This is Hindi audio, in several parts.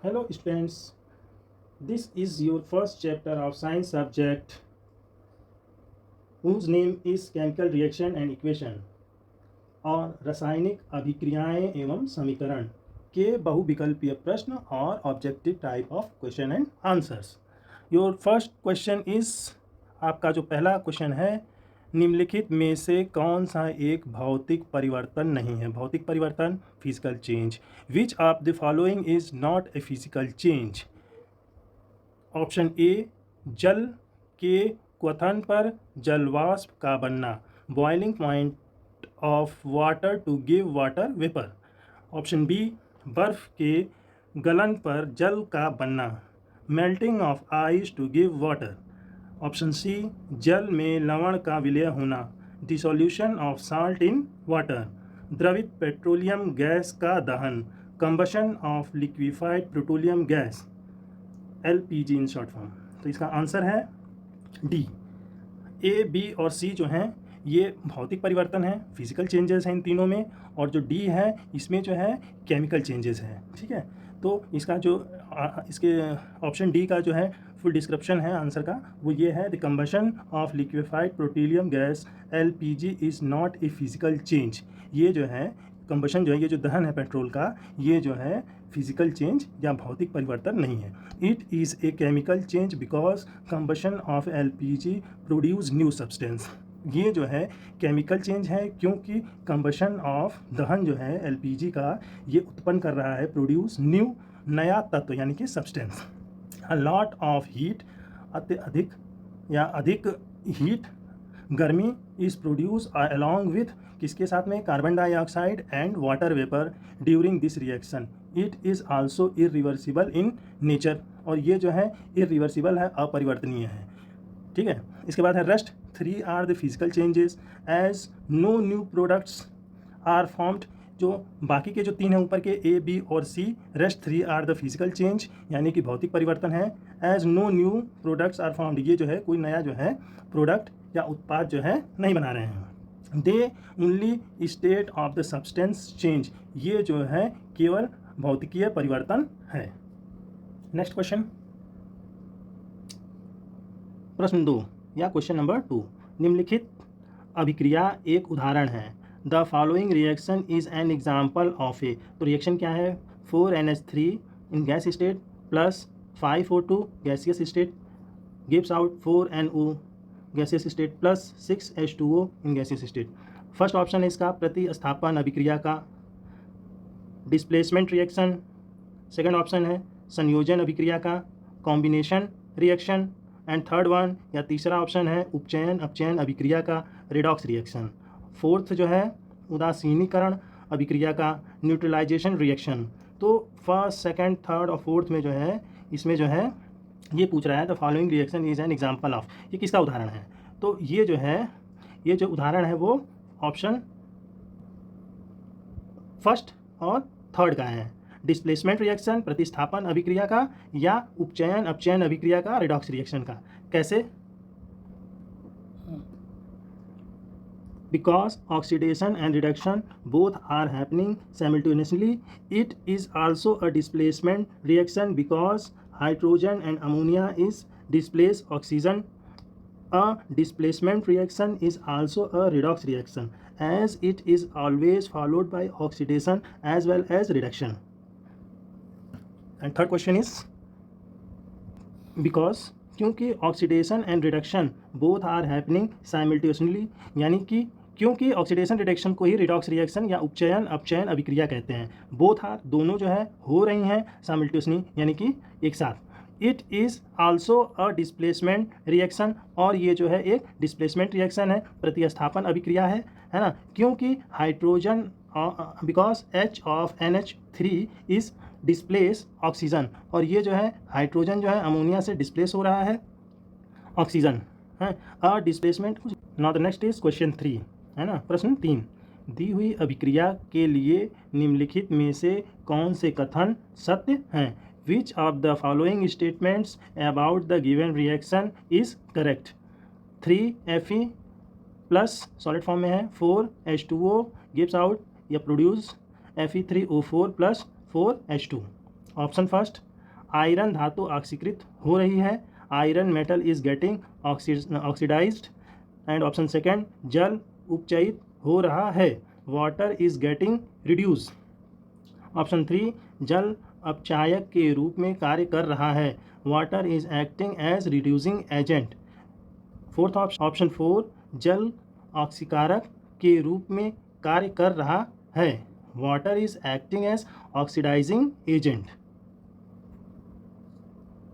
Hello students, this is your first chapter of science subject whose name is chemical reaction and equation और रासायनिक अभिक्रियाएं एवं समीकरण के बहुविकल्पीय प्रश्न और objective type of question and answers. Your first question is, आपका जो पहला क्वेश्चन है, निम्नलिखित में से कौन सा एक भौतिक परिवर्तन नहीं है? भौतिक परिवर्तन, physical change. Which of the following is not a physical change? Option A, जल के क्वथन पर जलवाष्प का बनना, boiling point of water to give water vapour. Option B, बर्फ के गलन पर जल का बनना, melting of ice to give water. Option C, जल में लवण का विलय होना, dissolution of salt in water. द्रवित पेट्रोलियम गैस का दहन, combustion of liquefied petroleum gas, LPG in short form. तो इसका आंसर है डी। ए, बी और सी जो हैं ये भौतिक परिवर्तन है, फिजिकल चेंजेस हैं इन तीनों में, और जो डी है इसमें जो है केमिकल चेंजेस हैं। ठीक है, तो इसका जो इसके ऑप्शन डी का जो है फुल डिस्क्रिप्शन है आंसर का, वो ये है, the combustion of liquefied petroleum gas LPG is not a physical change. ये जो है कंबशन जो है, ये जो दहन है पेट्रोल का, ये जो है फिजिकल चेंज या भौतिक परिवर्तन नहीं है। It is a chemical change because combustion of LPG produce new substance. ये जो है केमिकल चेंज है क्योंकि कंबशन ऑफ दहन जो है एलपीजी का, ये उत्पन्न कर रहा है, प्रोड्यूस न्यू, नया तत्व यानी कि substance. A lot of heat, अत्यधिक या अधिक हीट, गर्मी इज प्रोड्यूस अलॉन्ग विथ, किसके साथ में? Carbon dioxide and water vapour during this reaction. It is also irreversible in nature, और ये जो है इरिवर्सिबल है, अपरिवर्तनीय है। ठीक है, इसके बाद है rest 3 are the physical changes as no new products are formed. जो बाकी के जो 3 हैं ऊपर के, ए, बी और C, rest 3 are the physical change यानी कि भौतिक परिवर्तन है। As no new products are formed, ये जो है कोई नया जो है प्रोडक्ट या उत्पाद जो है नहीं बना रहे हैं। They only state of the substance change, ये जो है केवल भौतिकीय परिवर्तन है। नेक्स्ट क्वेश्चन, प्रश्न 2 या क्वेश्चन नंबर 2, निम्नलिखित अभिक्रिया एक उदाहरण है। The following reaction is an example of a. तो रिएक्शन क्या है? 4NH3 in gas state plus 5O2 gaseous state gives out 4NO gaseous state plus 6H2O in gaseous state. First option है इसका प्रतिस्थापन अभिक्रिया का, डिस्प्लेसमेंट रिएक्शन। सेकंड ऑप्शन है संयोजन अभिक्रिया का, combination reaction. And third one या तीसरा ऑप्शन है उपचयन अपचयन अभिक्रिया का, रिडॉक्स रिएक्शन। फोर्थ जो है उदासीनीकरण अभिक्रिया का, न्यूट्रलाइजेशन रिएक्शन। तो फर्स्ट, सेकंड, थर्ड और फोर्थ में जो है, इसमें जो है ये पूछ रहा है the following reaction is an example of, ये किसका उदाहरण है? तो ये जो है, ये जो उदाहरण है वो ऑप्शन फर्स्ट और थर्ड का है, डिस्प्लेसमेंट रिएक्शन प्रतिस्थापन अभिक्रिया का, या उपचयन अपचयन अभिक्रिया का, रिडॉक्स रिएक्शन का। कैसे? Because oxidation and reduction both are happening simultaneously, it is also a displacement reaction because hydrogen and ammonia is displace oxygen. A displacement reaction is also a redox reaction as it is always followed by oxidation as well as reduction. And third question is because, क्योंकि oxidation and reduction both are happening simultaneously, यानी कि क्योंकि ऑक्सीडेशन रिडक्शन को ही रिडॉक्स रिएक्शन या उपचयन अपचयन अभिक्रिया कहते हैं। बोथ आर, दोनों जो है हो रही हैं साइमल्टेनियसली यानी कि एक साथ। It is also a displacement reaction, और ये जो है एक डिस्प्लेसमेंट रिएक्शन है, प्रतिस्थापन अभिक्रिया है ना, क्योंकि hydrogen because H of NH3 is displace oxygen, और ये जो है हाइड्रोजन जो है अमोनिया से डिस्प्लेस हो रहा है ऑक्सीजन है, a displacement. Now the next is question 3, है ना, प्रश्न 3। दी हुई अभिक्रिया के लिए निम्नलिखित में से कौन से कथन सत्य हैं? Which of the following statements about the given reaction is correct? 3Fe plus solid form में है, 4H2O गिव्स आउट या produce Fe3O4 plus 4H2। Option first iron धातु ऑक्सीकृत हो रही है, iron metal is getting oxidized. And option second, जल उपचयित हो रहा है, water is getting reduce. Option three, जल अपचायक के रूप में कार्य कर रहा है, water is acting as reducing agent. Fourth option four, जल ऑक्सीकारक के रूप में कार्य कर रहा है, water is acting as oxidizing agent.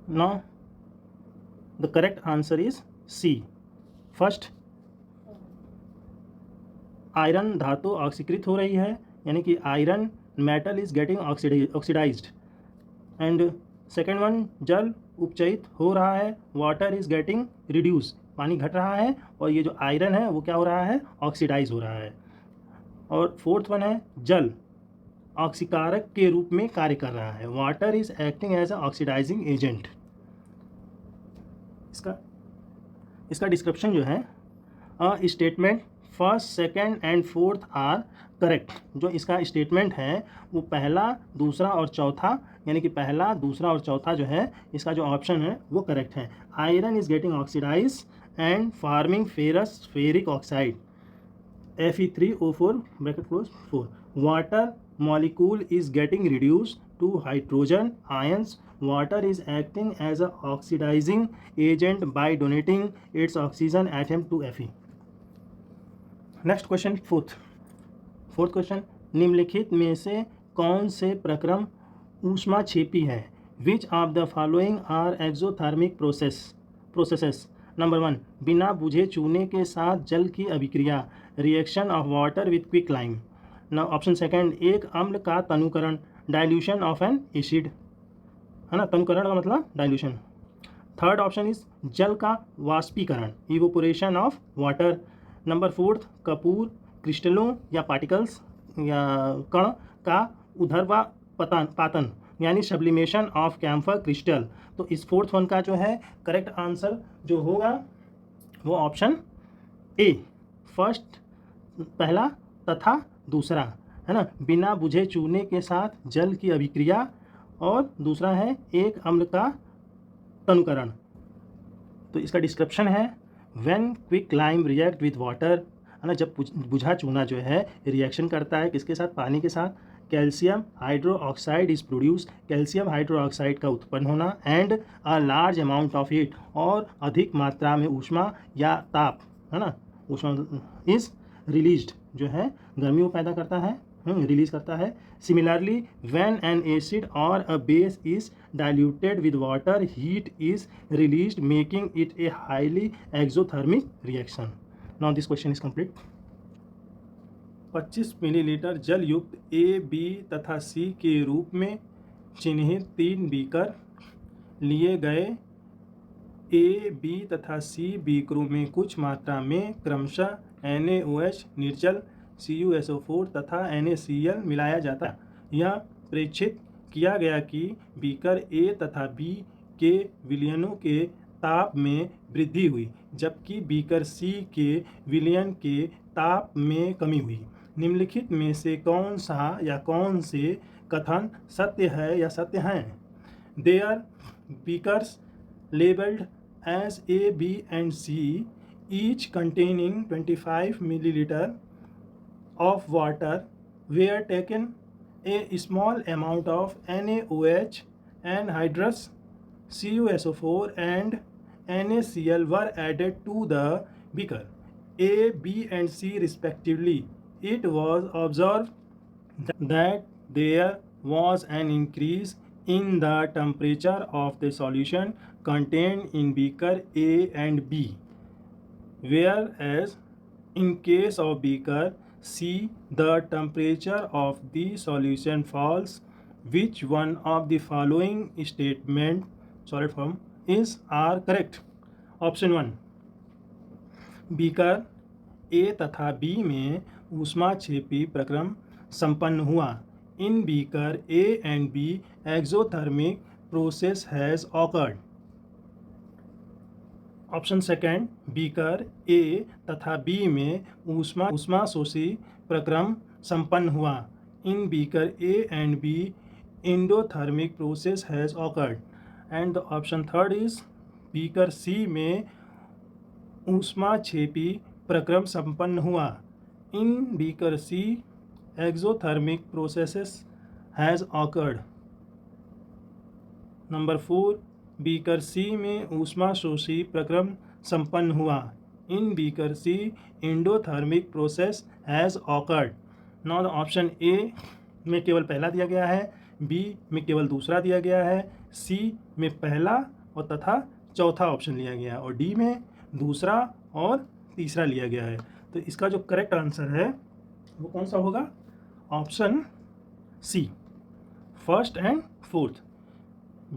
Now the correct answer is C. First, iron धातु ऑक्सीकृत हो रही है, यानी कि iron metal is getting oxidized. And second one, जल उपचयित हो रहा है, वाटर इज गेटिंग रिड्यूस, पानी घट रहा है और ये जो आयरन है वो क्या हो रहा है, ऑक्सीडाइज हो रहा है। और फोर्थ वन है, जल ऑक्सीकारक के रूप में कार्य कर रहा है, water is acting as a oxidizing agent. इसका डिस्क्रिप्शन जो है, a statement first, second and fourth are correct. जो इसका स्टेटमेंट है वो पहला, दूसरा और चौथा, यानी कि पहला, दूसरा और चौथा जो है इसका जो ऑप्शन है वो करेक्ट है। Iron is getting oxidize and forming ferrous ferric oxide Fe3O4 bracket close 4. Water molecule is getting reduced to hydrogen ions. Water is acting as a oxidizing agent by donating its oxygen atom to Fe. Next question, fourth question, निम्नलिखित में से कौन से प्रक्रम ऊष्माक्षेपी है? Which of the following are exothermic processes? Number one, बिना बुझे चूने के साथ जल की अभिक्रिया, reaction of water with quick lime. Option second, एक अम्ल का तनुकरण, डाइल्यूशन ऑफ एन एसिड, है ना, तनुकरण का मतलब डाइल्यूशन। थर्ड ऑप्शन इज जल का वाष्पीकरण, evaporation of water. Number fourth, कपूर क्रिस्टलों या पार्टिकल्स या कण का ऊर्ध्वपातन यानी सब्लिमेशन ऑफ कैम्फर क्रिस्टल। तो इस फोर्थ वन का जो है करेक्ट आंसर जो होगा वो ऑप्शन ए, फर्स्ट, पहला तथा दूसरा, है ना, बिना बुझे चूने के साथ जल की अभिक्रिया, और दूसरा है एक अम्ल का तनुकरण। तो इसका डिस्क्रिप्शन है, when quick lime react with water, है ना, जब बुझा चूना जो है रिएक्शन करता है किसके साथ, पानी के साथ, calcium hydroxide is produce, calcium hydroxide का उत्पन्न होना, and a large amount of heat, और अधिक मात्रा में ऊष्मा या ताप, है ना, ऊष्मा इज रिलीज्ड, जो है गर्मी वो पैदा करता है, रिलीज करता है। सिमिलरली व्हेन एन एसिड और a base is diluted with water, heat is released making it a highly exothermic reaction. Now this question is complete. 25 millilitre जल युक्त ए, बी तथा सी के रूप में चिन्हित 3 बीकर लिए गए। ए, बी तथा सी बीकरों में कुछ मात्रा में क्रमशः NaOH निर्जल, CuSO4 तथा NaCl मिलाया जाता है। यह प्रेक्षित किया गया कि बीकर ए तथा बी के विलयनों के ताप में वृद्धि हुई, जबकि बीकर सी के विलयन के ताप में कमी हुई। निम्नलिखित में से कौन सा या कौन से कथन सत्य है या सत्य हैं? There beakers labelled as A, B and C, each containing 25 milliliter of water, were taken a small amount of NaOH, anhydrous, CuSO4 and NaCl were added to the beaker A, B and C respectively. It was observed that there was an increase in the temperature of the solution contained in beaker A and B, whereas in case of beaker C, the temperature of the solution falls. Which one of the following statement solid form are correct? Option 1, beaker A तथा बी में ऊष्माक्षेपी प्रक्रम संपन्न हुआ। In beaker A and B exothermic process has occurred. Option second, beaker A तथा बी में ऊष्माशोषी प्रक्रम संपन्न हुआ। In beaker A and B endothermic process has occurred. And the option third is beaker C में ऊष्माक्षेपी प्रक्रम संपन्न हुआ। In beaker C exothermic processes has occurred. Number 4, beaker C में ऊष्माशोषी प्रक्रम संपन्न हुआ। In beaker C endothermic process has occurred. Now the option A में केवल पहला दिया गया है, बी में केवल दूसरा दिया गया है, सी में पहला और तथा चौथा ऑप्शन लिया गया है और डी में दूसरा और तीसरा लिया गया है। तो इसका जो करेक्ट आंसर है वो कौन सा होगा? Option C, first and fourth.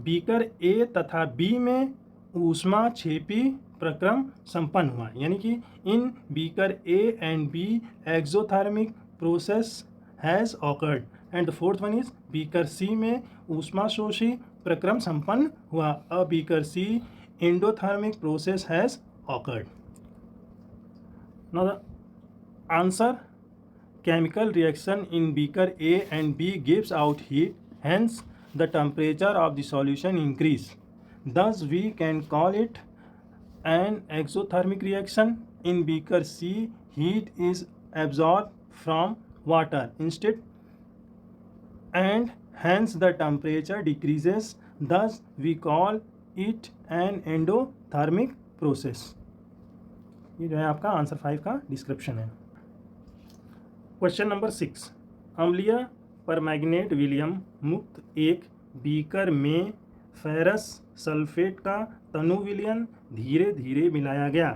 Beaker A तथा बी में ऊष्माक्षेपी प्रक्रम संपन्न हुआ, यानी कि in beaker A and B exothermic process has occurred and the fourth one is beaker C में ऊष्माशोषी प्रक्रम संपन्न हुआ। A beaker C endothermic process has occurred. Now the answer, chemical reaction in beaker A and B gives out heat, hence the temperature of the solution increase. Thus we can call it an exothermic reaction. In beaker C, heat is absorbed from water instead and hence the temperature decreases. Thus we call it an endothermic process. ये जो है आपका आंसर 5 का डिस्क्रिप्शन है। क्वेश्चन नंबर 6, अम्लीय परमैंगनेट विलियम मुक्त एक बीकर में फेरस सल्फेट का तनु विलयन धीरे धीरे मिलाया गया।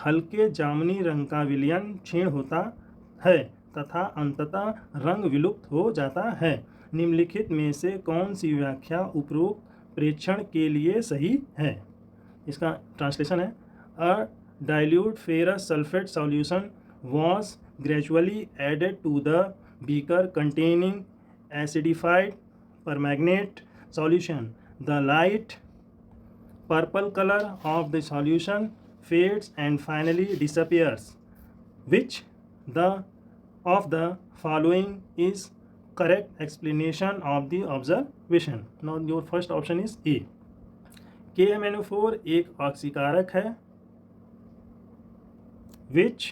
हल्के जामुनी रंग का विलयन क्षीण होता है तथा अंततः रंग विलुप्त हो जाता है। निम्नलिखित में से कौन सी व्याख्या उपरोक्त प्रेक्षण के लिए सही है? इसका ट्रांसलेशन है, अ dilute ferrous sulphate solution was gradually added to the beaker containing acidified permanganate solution. The light purple color of the solution fades and finally disappears. Which of the following is correct explanation of the observation? Now your first option is A. KMnO4 एक ऑक्सीकारक है। Which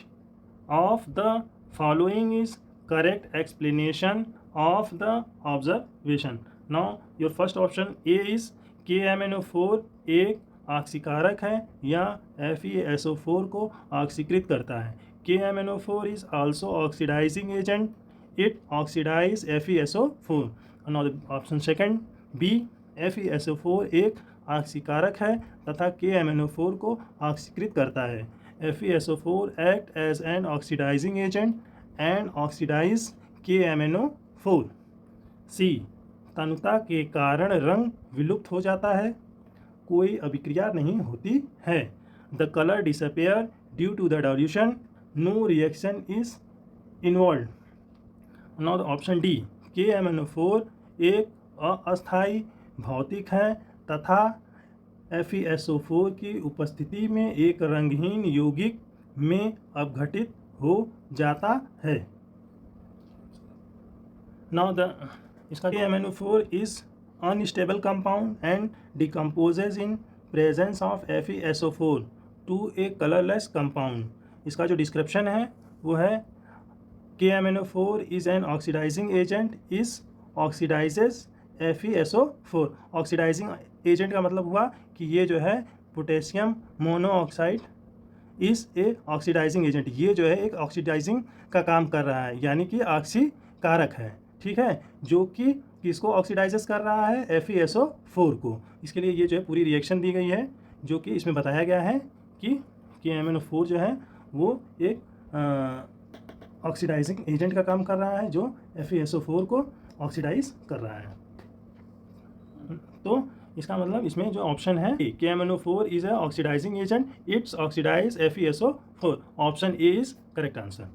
of the following is correct explanation of the observation? Now your first option A is KMnO4 एक ऑक्सीकारक है या FeSO4 को ऑक्सीकृत करता है। KMnO4 is also oxidizing agent, it oxidize FeSO4. Now the option second B, FeSO4 एक ऑक्सीकारक है तथा KMnO4 को ऑक्सीकृत करता है। FeSO4 act as an oxidizing agent and oxidize KMnO4. C, तनुता के कारण रंग विलुप्त हो जाता है, कोई अभिक्रिया नहीं होती है। The color disappear due to the dilution, no reaction is involved. Now the option D, KMnO4 एक अस्थायी भौतिक है तथा FeSO4 की उपस्थिति में एक रंगहीन यौगिक में अपघटित हो जाता है। Now इसका KMnO4 is unstable compound and decomposes in presence of FeSO4 to a colorless compound. इसका जो डिस्क्रिप्शन है वो है, KMnO4 is an oxidizing agent, is oxidizes FeSO4. Oxidizing agent का मतलब हुआ कि ये जो है पोटेशियम मोनोऑक्साइड इस ए ऑक्सीडाइजिंग एजेंट, ये जो है एक ऑक्सीडाइजिंग का काम कर रहा है, यानी कि ऑक्सीकारक है। ठीक है, जो कि किसको ऑक्सीडाइजेस कर रहा है? FeSO4 को। इसके लिए ये जो है पूरी रिएक्शन दी गई है, जो कि इसमें बताया गया है कि KMnO4 जो है वो एक ऑक्सीडाइजिंग एजेंट का काम कर रहा है जो FeSO4 को ऑक्सीडाइज कर रहा है। तो इसका मतलब इसमें जो ऑप्शन है KMnO4 is a oxidizing agent, it's oxidize FeSO4. Option A is correct answer.